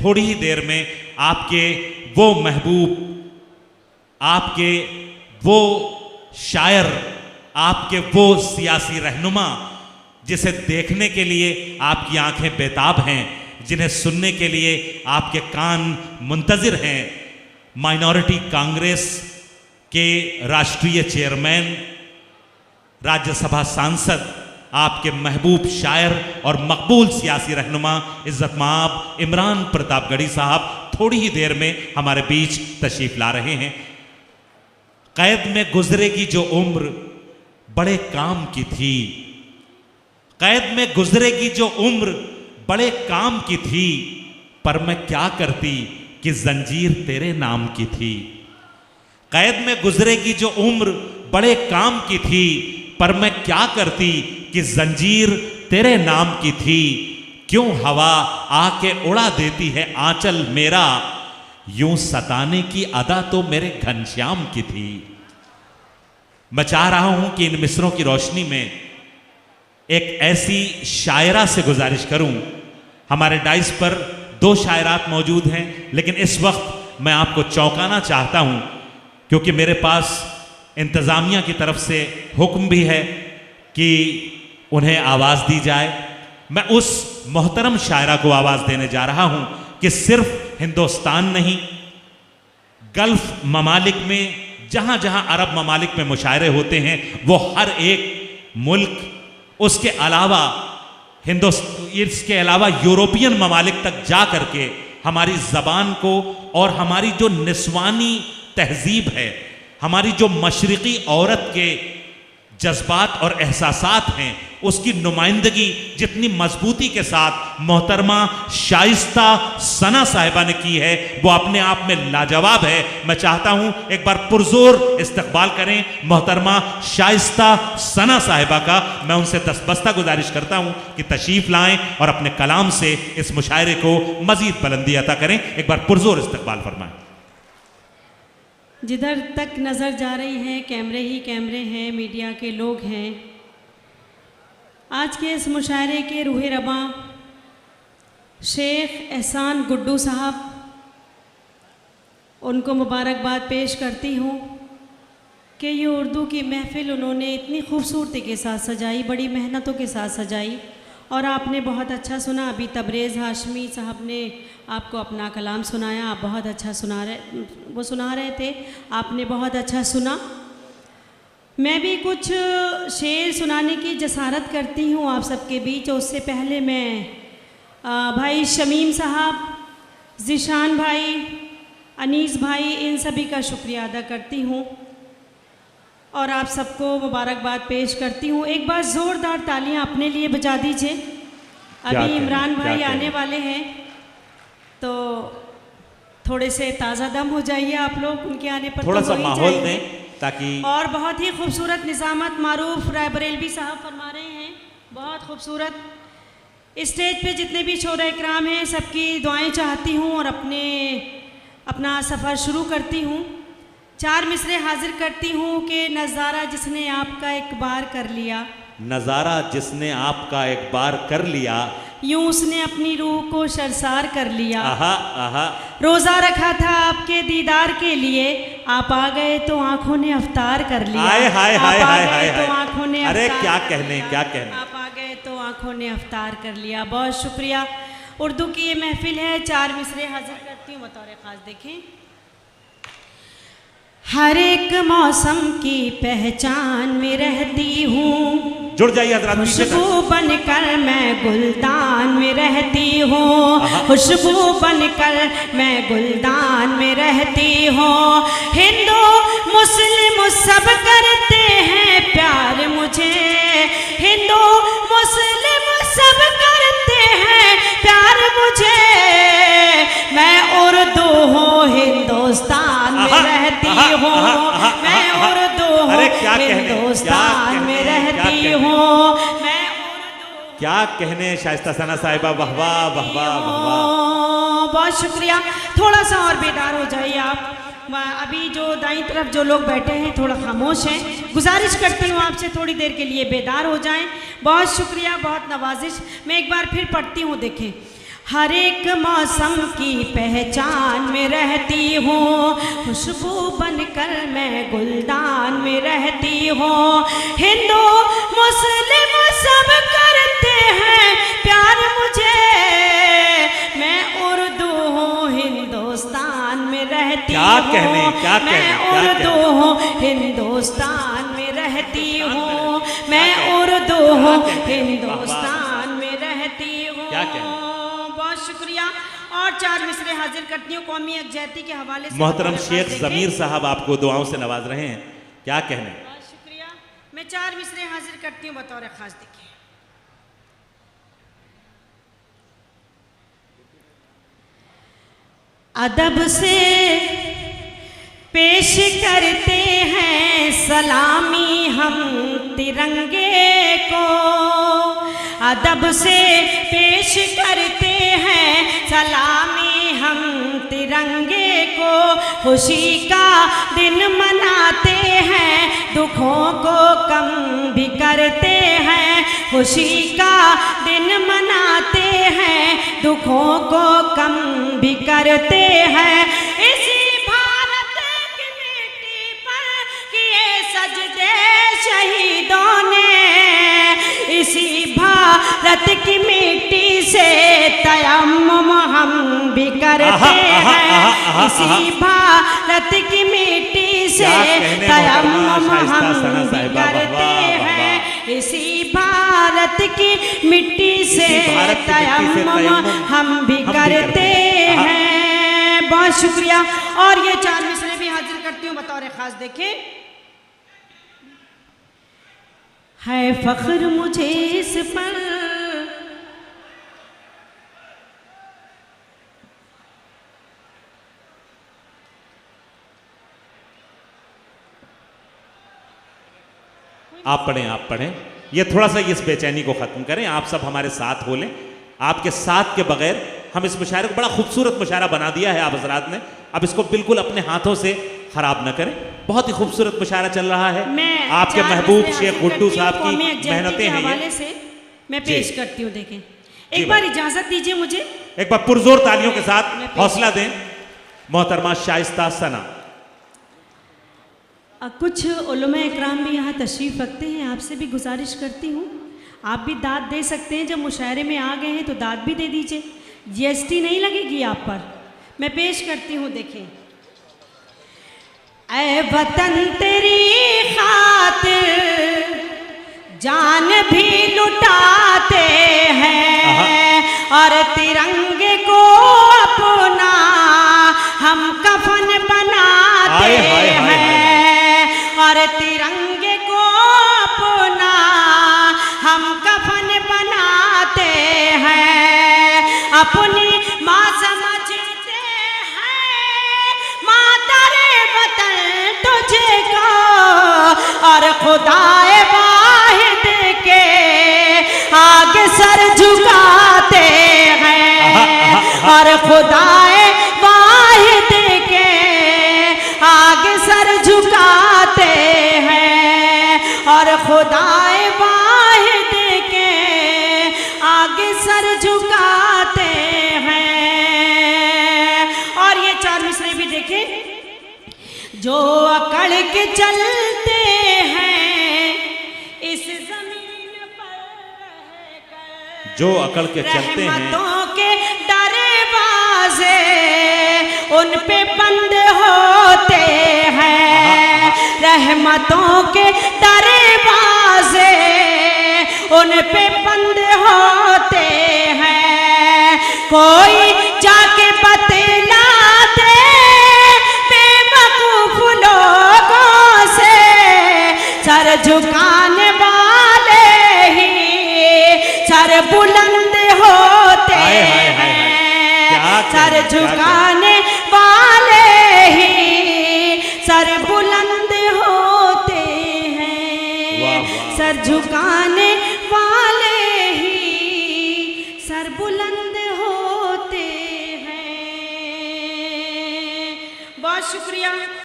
थोड़ी ही देर में आपके वो महबूब, आपके वो शायर, आपके वो सियासी रहनुमा जिसे देखने के लिए आपकी आंखें बेताब हैं, जिन्हें सुनने के लिए आपके कान मुंतजिर हैं, माइनॉरिटी कांग्रेस के राष्ट्रीय चेयरमैन, राज्यसभा सांसद, आपके महबूब शायर और मकबूल सियासी रहनुमा इज्जत माब इमरान प्रतापगढ़ी साहब थोड़ी ही देर में हमारे बीच तशरीफ ला रहे हैं। कैद में गुजरेगी जो उम्र बड़े काम की थी, कैद में गुजरेगी जो उम्र बड़े काम की थी, पर मैं क्या करती कि जंजीर तेरे नाम की थी। कैद में गुजरेगी जो उम्र बड़े काम की थी, पर मैं क्या करती कि जंजीर तेरे नाम की थी। क्यों हवा आके उड़ा देती है आंचल मेरा, यूं सताने की अदा तो मेरे घनश्याम की थी। मैं चाह रहा हूं कि इन मिसरों की रोशनी में एक ऐसी शायरा से गुजारिश करूं। हमारे डाइस पर 2 शायरात मौजूद हैं, लेकिन इस वक्त मैं आपको चौंकाना चाहता हूं क्योंकि मेरे पास इंतज़ामिया की तरफ से हुक्म भी है कि उन्हें आवाज़ दी जाए। मैं उस मोहतरम शायरा को आवाज़ देने जा रहा हूं कि सिर्फ हिंदुस्तान नहीं, गल्फ ममालिक में जहां जहां अरब ममालिक में मुशायरे होते हैं, वो हर एक मुल्क, उसके अलावा इसके अलावा यूरोपियन ममालिक तक जा करके हमारी ज़बान को और हमारी जो निस्वानी तहजीब है, हमारी जो मशरिकी औरत के जज्बात और एहसासात हैं, उसकी नुमाइंदगी जितनी मजबूती के साथ मोहतरमा शाइस्ता सना साहिबा ने की है, वो अपने आप में लाजवाब है। मैं चाहता हूं एक बार पुरजोर इस्तकबाल करें मोहतरमा शाइस्ता सना साहिबा का। मैं उनसे दस्तबस्ता गुजारिश करता हूं कि तशरीफ लाएं और अपने कलाम से इस मुशायरे को मजीद बुलंदी अता करें। एक बार पुरजोर इस्तकबाल फरमाएं। जिधर तक नज़र जा रही हैं कैमरे ही कैमरे हैं, मीडिया के लोग हैं। आज के इस मुशायरे के रूहे रबा शेख एहसान गुड्डू साहब, उनको मुबारकबाद पेश करती हूँ कि ये उर्दू की महफ़िल उन्होंने इतनी खूबसूरती के साथ सजाई, बड़ी मेहनतों के साथ सजाई और आपने बहुत अच्छा सुना। अभी तबरेज़ हाशमी साहब ने आपको अपना कलाम सुनाया, आप बहुत अच्छा सुना रहे थे, आपने बहुत अच्छा सुना। मैं भी कुछ शेर सुनाने की जसारत करती हूँ आप सबके बीच। उससे पहले मैं भाई शमीम साहब, ज़ीशान भाई, अनीस भाई, इन सभी का शुक्रिया अदा करती हूँ और आप सबको मुबारकबाद पेश करती हूँ। एक बार ज़ोरदार तालियां अपने लिए बजा दीजिए। अभी इमरान भाई आने वाले हैं तो थोड़े से ताज़ा दम हो जाइए आप लोग, उनके आने पर थोड़ा सा माहौल दें ताकि। और बहुत ही खूबसूरत निज़ामत मारूफ रायबरेलवी साहब फरमा रहे हैं, बहुत खूबसूरत। स्टेज पे जितने भी शोरा इकराम हैं सबकी दुआएं चाहती हूँ और अपना सफ़र शुरू करती हूँ। 4 मिसरे हाजिर करती हूँ कि नज़ारा जिसने आपका एक बार कर लिया, नज़ारा जिसने आपका एक बार कर लिया, यूं उसने अपनी रूह को शर्मसार कर लिया। आहा आहा। रोज़ा रखा था आपके दीदार के लिए, आप आ गए तो आंखों ने अफ्तार कर लिया। हाय हाय हाय हाय हाय तो आंखों ने अरे क्या कहने, क्या कहने। आप आ गए तो आंखों ने अफ्तार कर लिया। बहुत शुक्रिया। उर्दू की ये महफिल है, 4 मिसरे हाजिर करती हूँ बतौर ख़ास। देखें, हर एक मौसम की पहचान में रहती हूँ, जुड़ जाइए हज़रात। खुशबू बनकर मैं गुलदान में रहती हूँ, खुशबू बनकर मैं गुलदान में रहती हूँ। हिंदू मुस्लिम सब करते हैं प्यार मुझे, हिंदू मुस्लिम सब करते हैं प्यार मुझे। मैं उर्दू हूँ हिंदुस्तान में रहती हूँ, मैं उर्दू हूँ हिंदुस्तान में रहती हूँ, मैं उर्दू। क्या कहने शाइस्ता सना साहिबा, वाह वाह वाह वाह वाह। बहुत शुक्रिया। थोड़ा सा और बेदार हो जाइए आप। अभी जो दाईं तरफ जो लोग बैठे हैं थोड़ा खामोश हैं, गुजारिश करती हूँ आपसे थोड़ी देर के लिए बेदार हो जाएं। बहुत शुक्रिया, बहुत नवाजिश। मैं एक बार फिर पढ़ती हूँ। देखें, हर एक मौसम की पहचान में रहती हूँ, खुशबू बनकर मैं गुलदान में रहती हूँ। हिंदू मुस्लिम सब करते हैं प्यार मुझे, मैं उर्दू हूँ हिंदुस्तान में रहती हूँ। मैं उर्दू हूँ हिंदुस्तान में रहती हूँ, मैं उर्दू हूँ हिंदुस्तान में रहती हूँ। बहुत शुक्रिया। और 4 मिसरे हाजिर करती हूँ कौमी यकजहती के हवाले से। मोहतरम शेख ज़मीर साहब आपको दुआओं से नवाज रहे हैं, क्या कहने। बहुत शुक्रिया। मैं 4 मिसरे हाजिर करती हूँ बतौर खास। देखिए, अदब से पेश करते हैं सलामी हम तिरंगे को, अदब से पेश करते हैं सलामी हम तिरंगे को। खुशी का दिन मनाते हैं, दुखों को कम भी करते हैं। खुशी का दिन मनाते हैं, दुखों को कम भी करते हैं। इसी भारत की मिट्टी पर किए सजदे शहीदों ने, इसी भारत की मिट्टी से तयम्मुम हम भी करते हैं। इसी भारत की मिट्टी से तयम्मुम हम भी करते हैं। इसी भारत की मिट्टी से तयम्मुम हम भी करते हैं। बहुत शुक्रिया। और ये 4 मिसरे भी हाजिर करती हूँ बतौर खास। देखें, है फख्र मुझे इस पर, आप पढ़ें। ये थोड़ा सा इस बेचैनी को ख़त्म करें, आप सब हमारे साथ हो लें। आपके साथ के बगैर हम इस मुशायरे को, बड़ा खूबसूरत मुशायरा बना दिया है आप हजरात ने, अब इसको बिल्कुल अपने हाथों से ख़राब न करें। बहुत ही खूबसूरत मुशायरा चल रहा है। आपके महबूब शेख गुड्डू साहब की मेहनतें हैं ये, से मैं पेश करती हूँ। देखें, एक बार इजाज़त दीजिए मुझे, एक बार पुरजोर तालियों के साथ हौसला दें मोहतरमा शाइस्ता सना। कुछ उलमा इकराम भी यहाँ तशरीफ़ रखते हैं, आपसे भी गुजारिश करती हूँ आप भी दाद दे सकते हैं। जब मुशायरे में आ गए हैं तो दाद भी दे दीजिए, GST नहीं लगेगी आप पर। मैं पेश करती हूँ। देखें, ऐ वतन तेरी खातिर जान भी लुटाते हैं, और तिरंगे को अपना हम कफन बनाते हैं। और तिरंगे को अपना हम कफन बनाते हैं। अपनी माँ समझते हैं मातरे वतन तुझे को, और खुदाए वाहिद के आगे सर झुकाते हैं। और खुदाए वाहिद के आगे सर झुकाते हैं। और खुदाए वाहिद के आगे सर झुकाते हैं। और ये 4 मिसरे भी देखें, जो अकड़ के चलते हैं इस जमीन पर रहकर, जो अकड़ के चलते हैं रहमतों के दरवाजे उन पे बंद होते हैं। रहमतों के दरवाजे उन पे बंद होते हैं। कोई जाके बतला दे बेवकूफ लोगों से, सर झुकाने वाले ही सर बुलंद होते हैं। सर झुकाने वाले ही सर बुलंद होते हैं। सर झुकाने वाले ही सर बुलंद होते हैं। बहुत शुक्रिया।